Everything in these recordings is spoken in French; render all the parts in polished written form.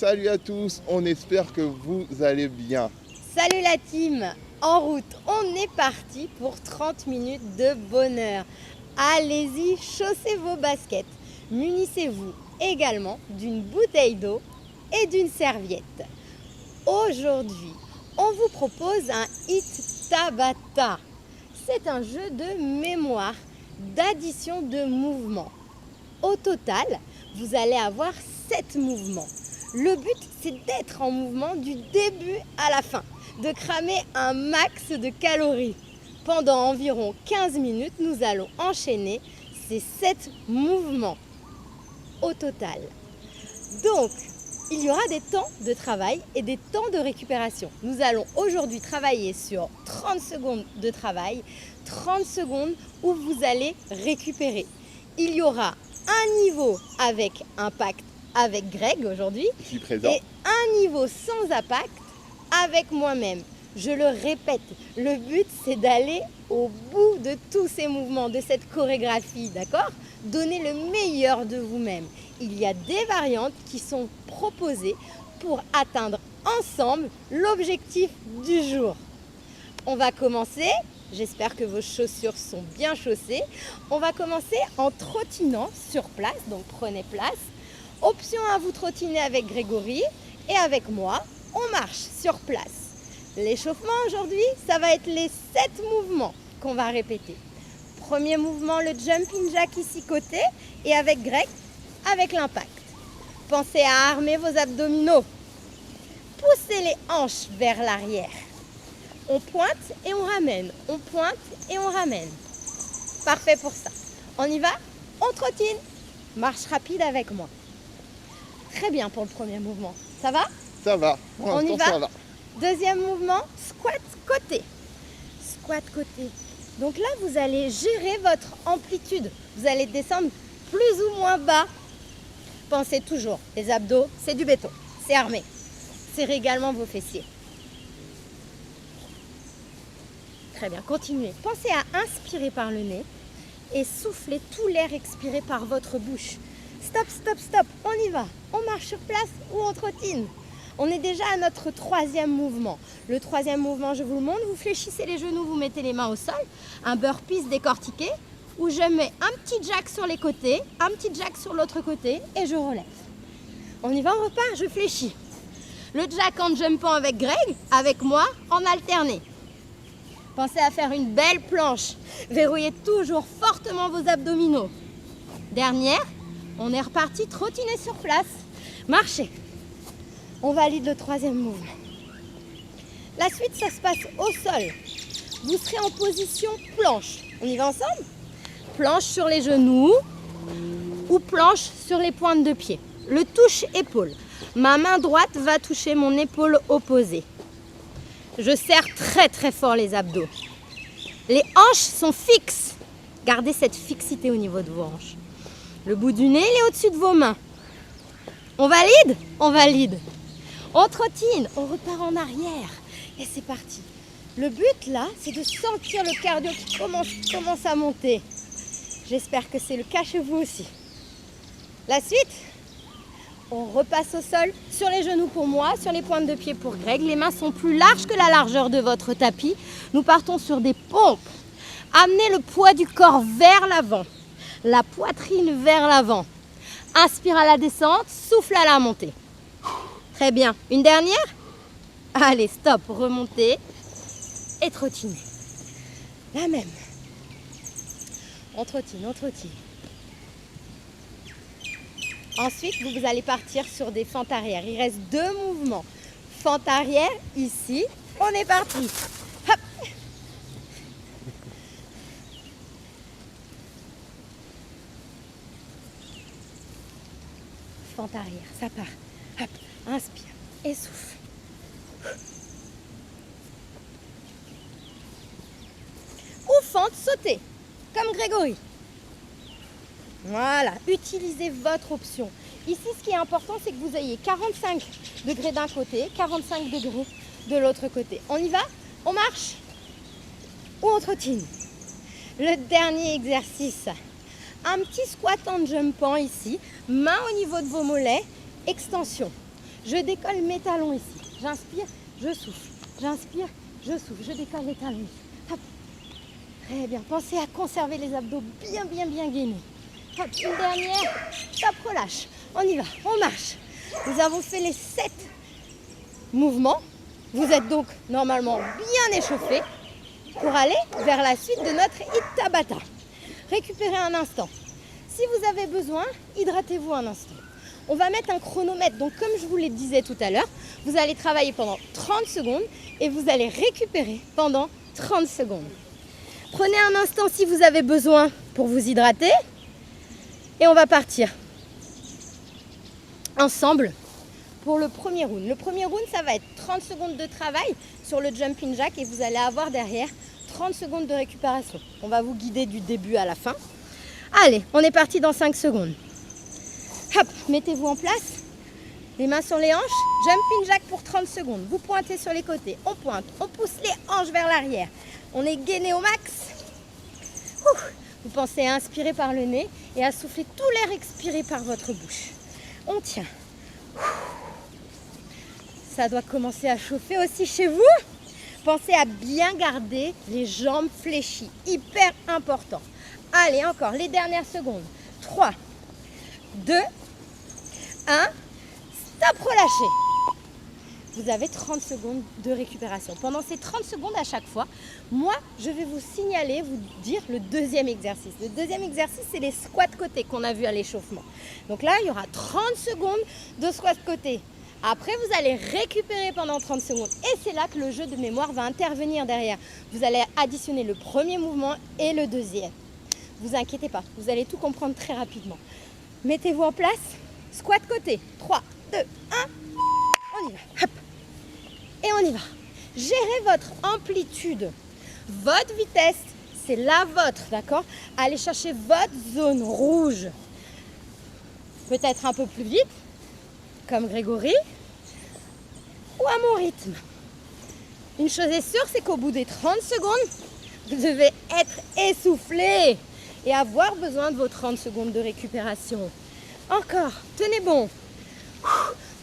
Salut à tous, on espère que vous allez bien. Salut la team, en route, on est parti pour 30 minutes de bonheur. Allez-y, chaussez vos baskets, munissez-vous également d'une bouteille d'eau et d'une serviette. Aujourd'hui, on vous propose un hit Tabata. C'est un jeu de mémoire, d'addition de mouvements. Au total, vous allez avoir 7 mouvements. Le but, c'est d'être en mouvement du début à la fin, de cramer un max de calories. Pendant environ 15 minutes, nous allons enchaîner ces 7 mouvements au total. Donc, il y aura des temps de travail et des temps de récupération. Nous allons aujourd'hui travailler sur 30 secondes de travail, 30 secondes où vous allez récupérer. Il y aura un niveau avec impact avec Greg aujourd'hui et un niveau sans impact avec moi-même. Je le répète, le but c'est d'aller au bout de tous ces mouvements, de cette chorégraphie, d'accord? Donnez le meilleur de vous-même. Il y a des variantes qui sont proposées pour atteindre ensemble l'objectif du jour. On va commencer, j'espère que vos chaussures sont bien chaussées. On va commencer en trottinant sur place, donc prenez place. Option à vous trottiner avec Grégory et avec moi, on marche sur place. L'échauffement aujourd'hui, ça va être les 7 mouvements qu'on va répéter. Premier mouvement, le jumping jack ici côté et avec Greg, avec l'impact. Pensez à armer vos abdominaux. Poussez les hanches vers l'arrière. On pointe et on ramène. On pointe et on ramène. Parfait pour ça. On y va? On trottine. Marche rapide avec moi. Très bien pour le premier mouvement. Ça va? Ça va. On y va? Ça va. Deuxième mouvement, squat côté. Squat côté. Donc là, vous allez gérer votre amplitude. Vous allez descendre plus ou moins bas. Pensez toujours, les abdos, c'est du béton. C'est armé. Serrez également vos fessiers. Très bien, continuez. Pensez à inspirer par le nez et souffler tout l'air expiré par votre bouche. Stop, stop, stop, on y va. On marche sur place ou on trottine. On est déjà à notre troisième mouvement. Le troisième mouvement, je vous le montre. Vous fléchissez les genoux, vous mettez les mains au sol. Un burpees décortiqué où je mets un petit jack sur les côtés, un petit jack sur l'autre côté et je relève. On y va, on repart, je fléchis. Le jack en jumpant avec Greg, avec moi, en alterné. Pensez à faire une belle planche. Verrouillez toujours fortement vos abdominaux. Dernière, on est reparti, trottiner sur place. Marchez. On valide le troisième mouvement. La suite, ça se passe au sol. Vous serez en position planche. On y va ensemble? Planche sur les genoux ou planche sur les pointes de pied. Le touche-épaule. Ma main droite va toucher mon épaule opposée. Je serre très très fort les abdos. Les hanches sont fixes. Gardez cette fixité au niveau de vos hanches. Le bout du nez, il est au-dessus de vos mains. On valide? On valide. On trottine, on repart en arrière. Et c'est parti. Le but là, c'est de sentir le cardio qui commence à monter. J'espère que c'est le cas chez vous aussi. La suite, on repasse au sol, sur les genoux pour moi, sur les pointes de pied pour Greg. Les mains sont plus larges que la largeur de votre tapis. Nous partons sur des pompes. Amenez le poids du corps vers l'avant. La poitrine vers l'avant. Inspire à la descente, souffle à la montée. Très bien. Une dernière? Allez, stop. Remontez et trottinez. La même. On trottine, on trottine. Ensuite, vous allez partir sur des fentes arrière. Il reste 2 mouvements. Fente arrière, ici. On est parti. Hop. Fente arrière, ça part. Hop. Inspire et souffle. Ou fente, sautez, comme Grégory. Voilà, utilisez votre option. Ici, ce qui est important, c'est que vous ayez 45 degrés d'un côté, 45 degrés de l'autre côté. On y va? On marche ou on trottine? Le dernier exercice. Un petit squat en jumpant ici, main au niveau de vos mollets, extension. Je décolle mes talons ici. J'inspire, je souffle. J'inspire, je souffle. Je décolle les talons ici. Hop. Très bien. Pensez à conserver les abdos bien gainés. Hop, une dernière. Stop, relâche. On y va, on marche. Nous avons fait les 7 mouvements. Vous êtes donc normalement bien échauffés pour aller vers la suite de notre Itta Batta. Récupérez un instant. Si vous avez besoin, hydratez-vous un instant. On va mettre un chronomètre. Donc comme je vous le disais tout à l'heure, vous allez travailler pendant 30 secondes et vous allez récupérer pendant 30 secondes. Prenez un instant si vous avez besoin pour vous hydrater. Et on va partir ensemble pour le premier round. Le premier round, ça va être 30 secondes de travail sur le jumping jack et vous allez avoir derrière 30 secondes de récupération. On va vous guider du début à la fin. Allez, on est parti dans 5 secondes. Hop, mettez-vous en place. Les mains sur les hanches. Jumping jack pour 30 secondes. Vous pointez sur les côtés. On pointe. On pousse les hanches vers l'arrière. On est gainé au max. Vous pensez à inspirer par le nez et à souffler tout l'air expiré par votre bouche. On tient. Ça doit commencer à chauffer aussi chez vous. Pensez à bien garder les jambes fléchies. Hyper important. Allez, encore les dernières secondes. 3, 2, 1. Stop, relâchez. Vous avez 30 secondes de récupération. Pendant ces 30 secondes à chaque fois, moi, je vais vous signaler, vous dire le deuxième exercice. Le deuxième exercice, c'est les squats côté qu'on a vu à l'échauffement. Donc là, il y aura 30 secondes de squat côté. Après, vous allez récupérer pendant 30 secondes. Et c'est là que le jeu de mémoire va intervenir derrière. Vous allez additionner le premier mouvement et le deuxième. Vous inquiétez pas, vous allez tout comprendre très rapidement. Mettez-vous en place. Squat côté. 3, 2, 1. On y va. Hop. Et on y va. Gérez votre amplitude. Votre vitesse, c'est la vôtre, d'accord? Allez chercher votre zone rouge. Peut-être un peu plus vite, comme Grégory, ou à mon rythme. Une chose est sûre, c'est qu'au bout des 30 secondes, vous devez être essoufflé et avoir besoin de vos 30 secondes de récupération. Encore, tenez bon.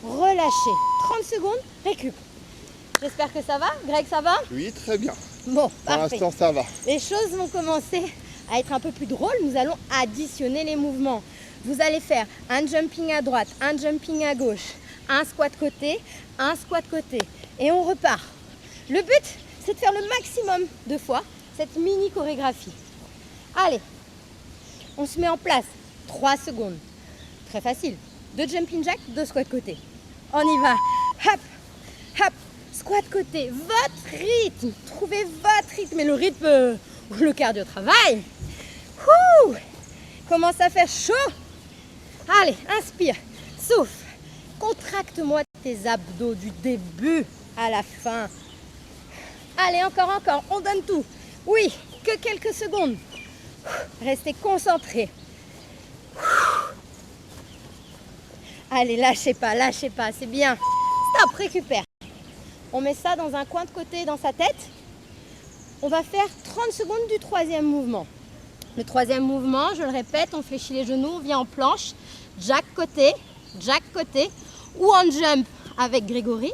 Relâchez. 30 secondes, récup. J'espère que ça va. Greg, ça va? Oui, très bien. Bon, Pour parfait. l'instant, ça va. Les choses vont commencer à être un peu plus drôles. Nous allons additionner les mouvements. Vous allez faire un jumping à droite, un jumping à gauche, un squat côté, un squat côté. Et on repart. Le but, c'est de faire le maximum de fois cette mini chorégraphie. Allez, on se met en place. 3 secondes. Très facile. 2 jumping jack, 2 squat côté. On y va. Hop, hop, squat côté. Votre rythme. Trouvez votre rythme et le rythme ou le cardio travail. Ouh, commence à faire chaud. Allez, inspire, souffle. Contracte-moi tes abdos du début à la fin. Allez, encore, on donne tout. Oui, que quelques secondes. Restez concentrés. Allez, lâchez pas, c'est bien. Stop, récupère. On met ça dans un coin de côté dans sa tête. On va faire 30 secondes du troisième mouvement. Le troisième mouvement, je le répète, on fléchit les genoux, on vient en planche, jack côté ou en jump avec Grégory.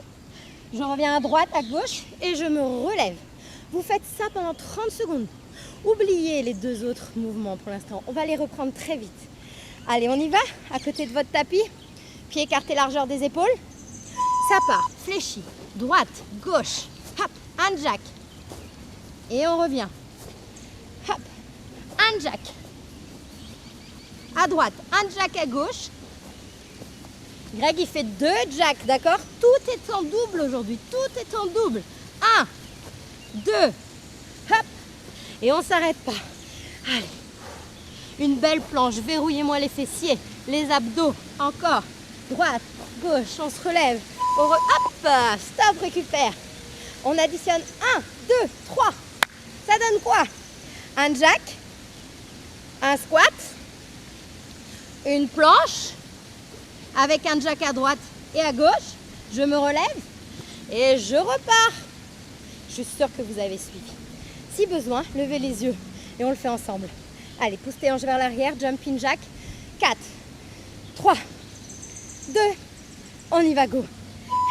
Je reviens à droite, à gauche et je me relève. Vous faites ça pendant 30 secondes. Oubliez les 2 autres mouvements pour l'instant. On va les reprendre très vite. Allez, on y va, à côté de votre tapis. Pieds écartés, largeur des épaules. Ça part, fléchi, droite, gauche, hop, un jack. Et on revient. Hop, un jack. À droite, un jack à gauche. Greg, il fait 2 jacks, d'accord? Tout est en double aujourd'hui, tout est en double. 1, 2, hop. Et on ne s'arrête pas. Allez, une belle planche, verrouillez-moi les fessiers, les abdos, encore. Droite, gauche, on se relève. Hop, stop, récupère. On additionne 1, 2, 3. Ça donne quoi? Un jack, un squat, une planche avec un jack à droite et à gauche. Je me relève et je repars. Je suis sûre que vous avez suivi. Si besoin, levez les yeux et on le fait ensemble. Allez, pousse tes hanches vers l'arrière, jumping jack. 4, 3, 2, on y va, go.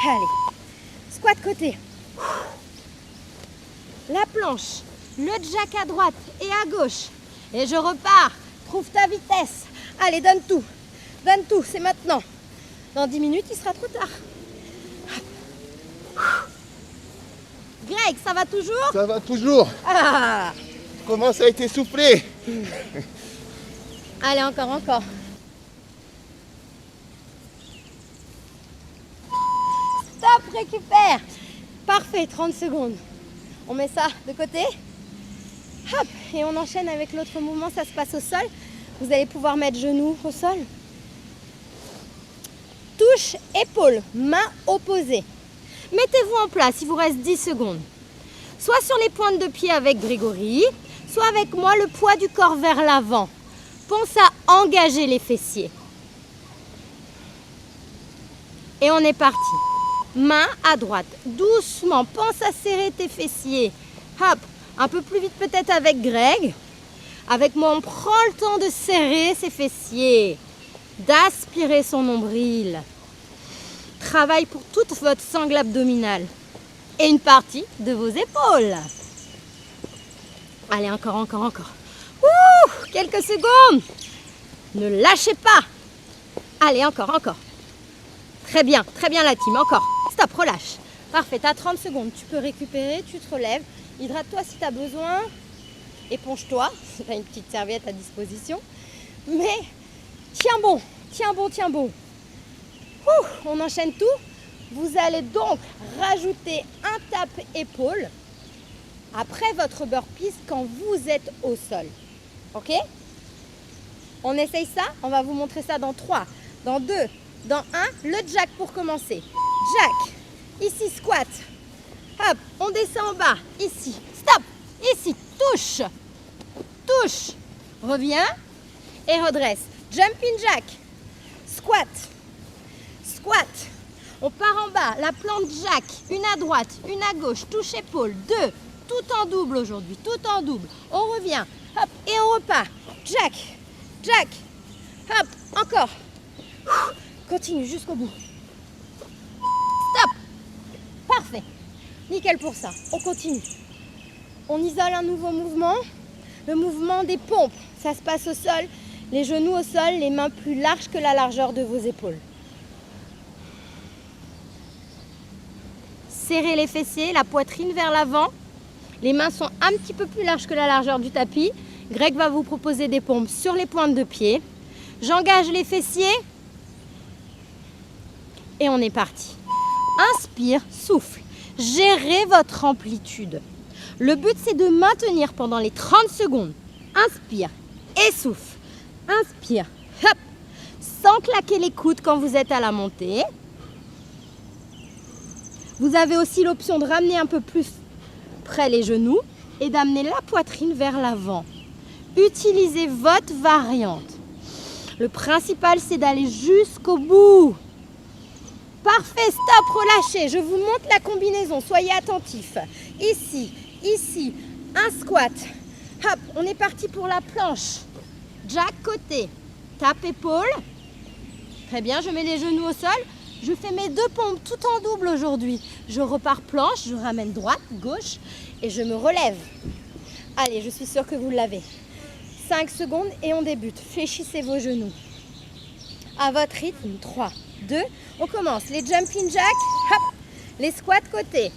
Allez, squat côté. La planche, le jack à droite et à gauche. Et je repars. Trouve ta vitesse. Allez, donne tout. Donne tout, c'est maintenant. Dans 10 minutes, il sera trop tard. Greg, ça va toujours? Ça va toujours. Ah. Commence à être essoufflé. Allez, encore, encore. Stop, récupère. Parfait, 30 secondes. On met ça de côté. Hop, et on enchaîne avec l'autre mouvement, ça se passe au sol. Vous allez pouvoir mettre genoux au sol. Touche, épaule, main opposée. Mettez-vous en place, il vous reste 10 secondes. Soit sur les pointes de pied avec Grégory, soit avec moi, le poids du corps vers l'avant. Pense à engager les fessiers. Et on est parti. Main à droite, doucement, pense à serrer tes fessiers. Hop, un peu plus vite peut-être avec Greg. Avec moi, on prend le temps de serrer ses fessiers, d'aspirer son nombril. Travail pour toute votre sangle abdominale et une partie de vos épaules. Allez, encore, encore, encore. Ouh, quelques secondes. Ne lâchez pas. Allez, encore, encore. Très bien la team, encore. Stop, relâche. Parfait, tu as 30 secondes. Tu peux récupérer, tu te relèves. Hydrate-toi si tu as besoin. Éponge-toi. Tu as une petite serviette à disposition. Mais tiens bon, tiens bon, tiens bon. Ouh, on enchaîne tout. Vous allez donc rajouter un tape épaule après votre burpees quand vous êtes au sol. Ok? On essaye ça. On va vous montrer ça dans 3, dans 2, dans 1. Le jack pour commencer. Jack. Ici, squat. Hop, on descend en bas. Ici. Stop. Ici. Touche. Touche. Reviens. Et redresse. Jumping jack. Squat. Squat. On part en bas. La plante jack. Une à droite, une à gauche. Touche épaule. 2. Tout en double aujourd'hui. Tout en double. On revient. Hop. Et on repart. Jack. Jack. Hop. Encore. Continue jusqu'au bout. Stop. Parfait. Nickel pour ça. On continue. On isole un nouveau mouvement. Le mouvement des pompes. Ça se passe au sol. Les genoux au sol, les mains plus larges que la largeur de vos épaules. Serrez les fessiers, la poitrine vers l'avant. Les mains sont un petit peu plus larges que la largeur du tapis. Greg va vous proposer des pompes sur les pointes de pied. J'engage les fessiers. Et on est parti. Inspire, souffle. Gérez votre amplitude. Le but, c'est de maintenir pendant les 30 secondes. Inspire et souffle. Inspire. Hop. Sans claquer les coudes quand vous êtes à la montée. Vous avez aussi l'option de ramener un peu plus près les genoux et d'amener la poitrine vers l'avant. Utilisez votre variante. Le principal, c'est d'aller jusqu'au bout. Parfait, stop, relâchez. Je vous montre la combinaison. Soyez attentifs. Ici, ici, un squat. Hop, on est parti pour la planche. Jack côté, tape épaule. Très bien, je mets les genoux au sol. Je fais mes 2 pompes tout en double aujourd'hui. Je repars planche, je ramène droite, gauche et je me relève. Allez, je suis sûre que vous l'avez. 5 secondes et on débute. Fléchissez vos genoux. À votre rythme, 3, 2, on commence. Les jumping jacks, hop, les squats côté,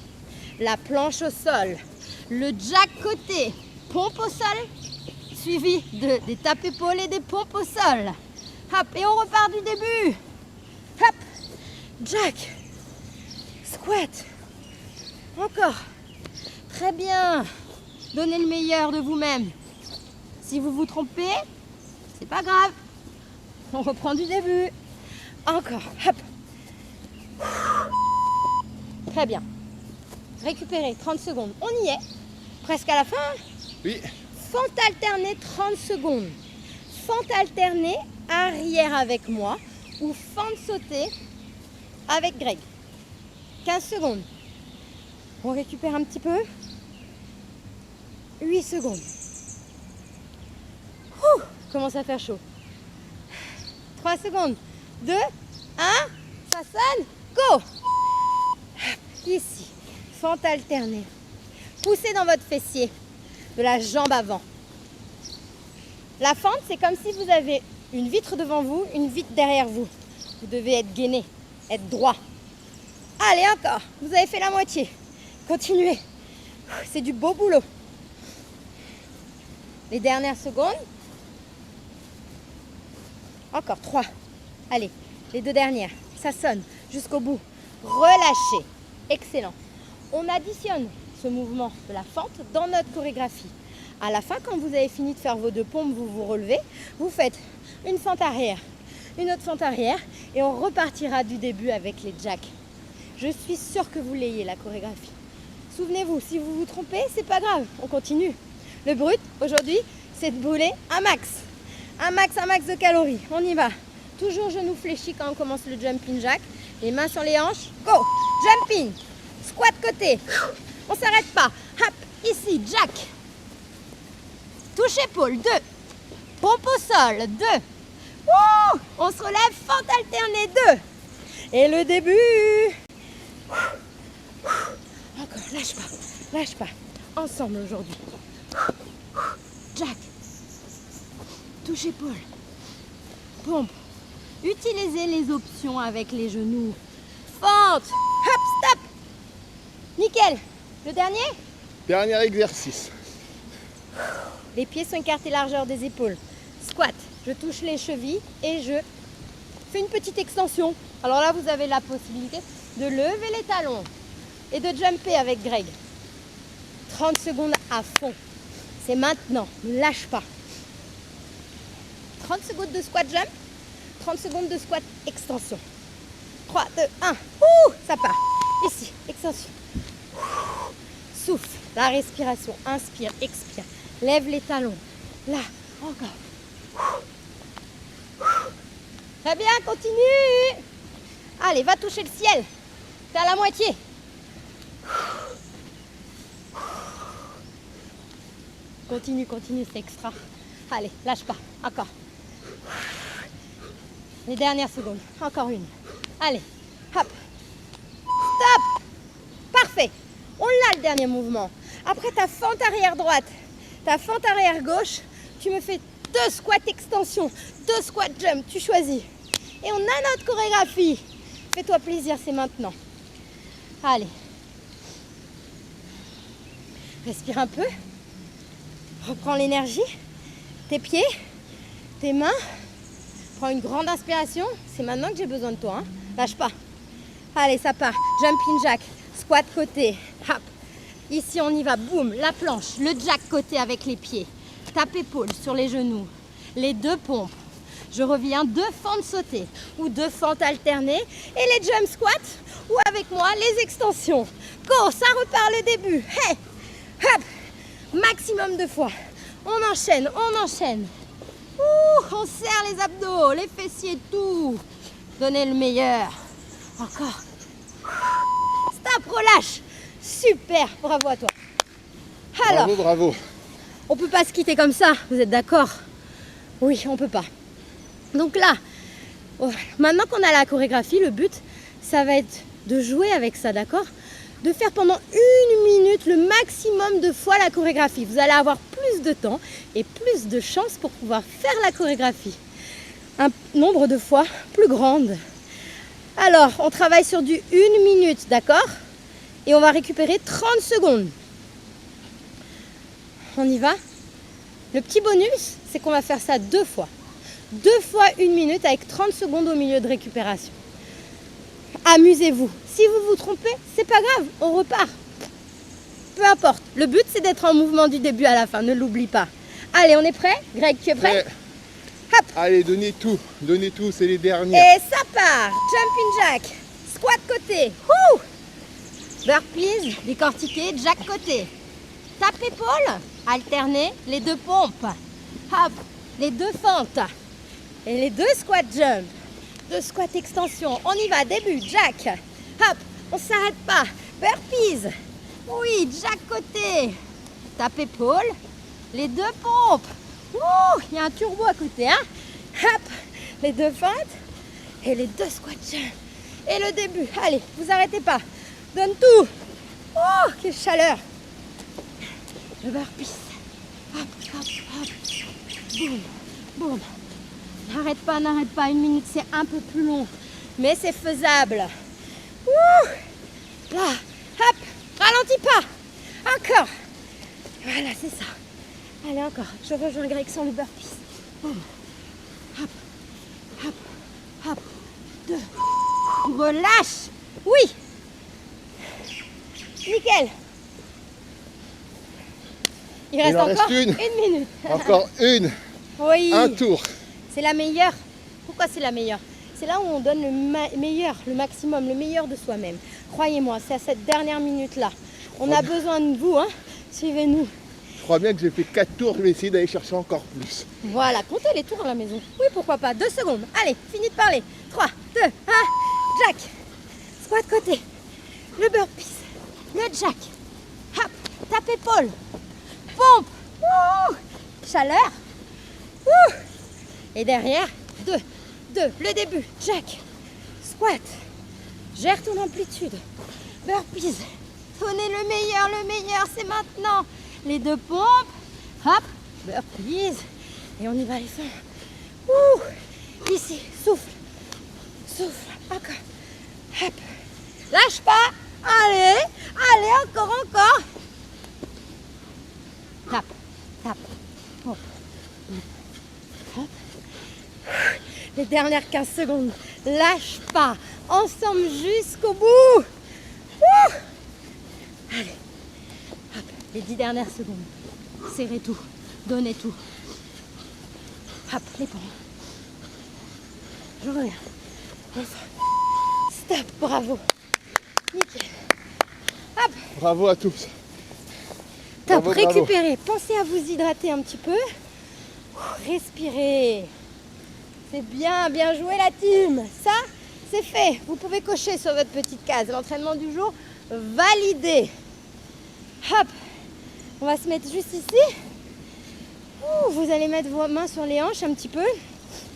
la planche au sol, le jack côté, pompe au sol, suivi des tapes épaules et des pompes au sol. Hop, et on repart du début. Hop, jack, squat, encore. Très bien. Donnez le meilleur de vous-même. Si vous vous trompez, c'est pas grave. On reprend du début. Encore. Hop. Très bien. Récupérez 30 secondes. On y est. Presque à la fin. Oui. Fente alternée 30 secondes. Fente alternée arrière avec moi ou fente sautée avec Greg. 15 secondes. On récupère un petit peu. 8 secondes. Ouh, commence à faire chaud. 3 secondes. 2, 1, ça sonne. Go. Ici, fente alternée. Poussez dans votre fessier de la jambe avant. La fente, c'est comme si vous avez une vitre devant vous, une vitre derrière vous. Vous devez être gainé, être droit. Allez, encore. Vous avez fait la moitié. Continuez. C'est du beau boulot. Les dernières secondes. Encore 3. Allez, les 2 dernières. Ça sonne jusqu'au bout. Relâchez. Excellent. On additionne ce mouvement de la fente dans notre chorégraphie. À la fin, quand vous avez fini de faire vos 2 pompes, vous vous relevez, vous faites une fente arrière, une autre fente arrière et on repartira du début avec les jacks. Je suis sûre que vous l'ayez, la chorégraphie. Souvenez-vous, si vous vous trompez, c'est pas grave, on continue. Le but aujourd'hui, c'est de brûler un max de calories. On y va. Toujours genou fléchi quand on commence le jumping jack. Les mains sur les hanches. Go! Jumping. Squat côté. On s'arrête pas. Hop, ici, jack. Touche épaule, 2. Pompe au sol, 2. Ouh, on se relève, fente alternée, 2. Et le début. Encore, lâche pas. Ensemble aujourd'hui. Jack. Touche épaule. Pompe. Utilisez les options avec les genoux. Fente. Hop, stop. Nickel. Le dernier? Dernier exercice. Les pieds sont écartés largeur des épaules. Squat. Je touche les chevilles et je fais une petite extension. Alors là, vous avez la possibilité de lever les talons et de jumper avec Greg. 30 secondes à fond. C'est maintenant. Ne lâche pas. 30 secondes de squat jump. 30 secondes de squat extension. 3, 2, 1. Ouh, ça part. Ici, extension. Souffle. La respiration. Inspire, expire. Lève les talons. Là, encore. Très bien, continue. Allez, va toucher le ciel. T'es à la moitié. Continue, c'est extra. Allez, lâche pas. Encore. Les dernières secondes. Encore une. Allez, hop. Stop. Parfait. On l'a le dernier mouvement. Après ta fente arrière droite, ta fente arrière gauche, tu me fais 2 squats extension, 2 squats jump, tu choisis. Et on a notre chorégraphie. Fais-toi plaisir, c'est maintenant. Allez. Respire un peu. Reprends l'énergie. Tes pieds, tes mains. Prends une grande inspiration. C'est maintenant que j'ai besoin de toi. Hein. Lâche pas. Allez, ça part. Jumping jack. Squat côté. Hop. Ici, on y va. Boum. La planche. Le jack côté avec les pieds. Tape épaule sur les genoux. Les 2 pompes. Je reviens 2 fentes sautées ou 2 fentes alternées. Et les jump squats ou avec moi les extensions. Go. Ça repart le début. Hey. Hop. Maximum de fois. On enchaîne. Ouh, on serre les abdos, les fessiers, tout. Donnez le meilleur. Encore. Stop, relâche. Super, bravo à toi. Alors, Bravo. on peut pas se quitter comme ça, vous êtes d'accord? Oui, on peut pas. Donc là, maintenant qu'on a la chorégraphie, le but, ça va être de jouer avec ça, d'accord? De faire pendant 1 minute le maximum de fois la chorégraphie. Vous allez avoir plus de temps et plus de chances pour pouvoir faire la chorégraphie. Un nombre de fois plus grande. Alors, on travaille sur du 1 minute, d'accord? Et on va récupérer 30 secondes. On y va? Le petit bonus, c'est qu'on va faire ça 2 fois. 2 fois 1 minute avec 30 secondes au milieu de récupération. Amusez-vous. Si vous vous trompez, c'est pas grave, on repart. Peu importe. Le but, c'est d'être en mouvement du début à la fin, ne l'oublie pas. Allez, on est prêt? Greg, tu es prêt? Hop. Allez, donnez tout, c'est les derniers. Et ça part. Jumping jack. Squat côté. Wouh. Burpees, décortiqué, jack côté. Tape épaule, alterner les 2 pompes. Hop, les 2 fentes. Et les 2 squat jump. 2 squats extension. On y va, début, jack. Hop, on s'arrête pas. Burpees. Oui, jack côté. Tape épaule, les 2 pompes. Ouh, il y a un turbo à côté, hein. Hop, les 2 fentes et les 2 squat jump. Et le début, allez, vous arrêtez pas. Donne tout. Oh, quelle chaleur. Le burpees. Hop, hop, hop. Boum, boum. N'arrête pas, 1 minute, c'est un peu plus long. Mais c'est faisable. Ouh. Là, hop, ralentis pas. Encore. Voilà, c'est ça. Allez, encore. Je rejoins Greg sans le burpees. Boum. Hop, hop, hop. 2. Relâche. Oui. Nickel. Il reste en encore reste une. 1 minute. Encore une. Oui. Un tour. C'est la meilleure. Pourquoi c'est la meilleure? C'est là où on donne le meilleur, le maximum, le meilleur de soi-même. Croyez-moi, c'est à cette dernière minute-là. On a besoin de vous, hein. Suivez-nous. Je crois bien que j'ai fait 4 tours, je vais essayer d'aller chercher encore plus. Voilà, comptez les tours à la maison. Oui, pourquoi pas. 2 secondes. Allez, fini de parler. 3, 2, 1. Jack. Squat côté. Le burpees. Le jack. Hop. Tape épaule. Pompe. Ouh. Chaleur. Ouh. Et derrière, 2, 2. Le début. Jack. Squat. Gère ton amplitude. Burpees. Donnez le meilleur, c'est maintenant. Les 2 pompes. Hop. Burpees. Et on y va les fins. Ouh. Ici. Souffle. Souffle. Encore. Hop. Lâche pas. Allez. Allez, encore. Tape. Tape. Pompe. Hop. Les dernières 15 secondes. Lâche pas. Ensemble jusqu'au bout. Ouh. Allez. Hop. Les 10 dernières secondes. Serrez tout. Donnez tout. Hop. Les pompes. Je reviens. Enfin. Stop. Bravo. Nickel. Hop. Bravo à tous. Top. Bravo, Récupérez. Pensez à vous hydrater un petit peu. Respirez. C'est bien joué la team. Ça, c'est fait. Vous pouvez cocher sur votre petite case. L'entraînement du jour validé. Hop. On va se mettre juste ici. Ouh, vous allez mettre vos mains sur les hanches un petit peu.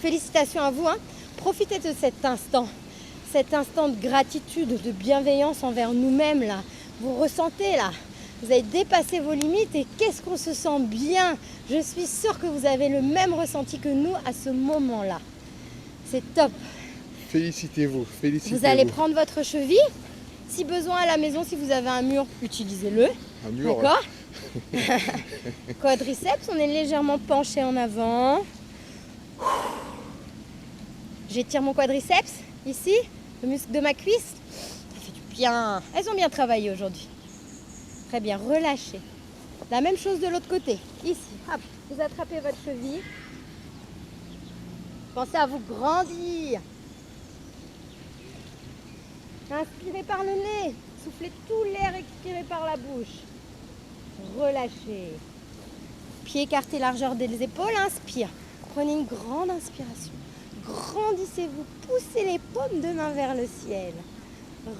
Félicitations à vous, hein. Profitez de cet instant de gratitude, de bienveillance envers nous-mêmes là. Vous ressentez là. Vous avez dépassé vos limites et qu'est-ce qu'on se sent bien. Je suis sûre que vous avez le même ressenti que nous à ce moment-là. C'est top. Félicitez-vous. Félicitez-vous. Vous allez prendre votre cheville. Si besoin à la maison, si vous avez un mur, utilisez-le. Un mur. D'accord. Quadriceps, on est légèrement penché en avant. J'étire mon quadriceps, ici, le muscle de ma cuisse. Ça fait du bien. Elles ont bien travaillé aujourd'hui. Très bien, relâchez. La même chose de l'autre côté. Ici, hop, vous attrapez votre cheville. Pensez à vous grandir. Inspirez par le nez. Soufflez tout l'air expiré par la bouche. Relâchez. Pieds écartés, largeur des épaules. Inspire. Prenez une grande inspiration. Grandissez-vous. Poussez les paumes de main vers le ciel.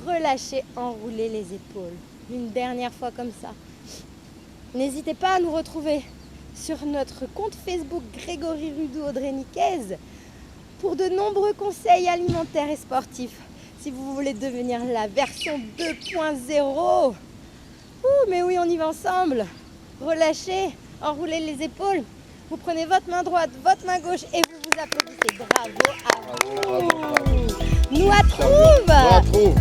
Relâchez, enroulez les épaules. Une dernière fois comme ça. N'hésitez pas à nous retrouver sur notre compte Facebook Grégory Rudo Audrey Nicaise pour de nombreux conseils alimentaires et sportifs. Si vous voulez devenir la version 2.0. Mais oui, on y va ensemble. Relâchez, enroulez les épaules. Vous prenez votre main droite, votre main gauche et vous vous applaudissez. Bravo à vous. Bravo. Nous à trouve.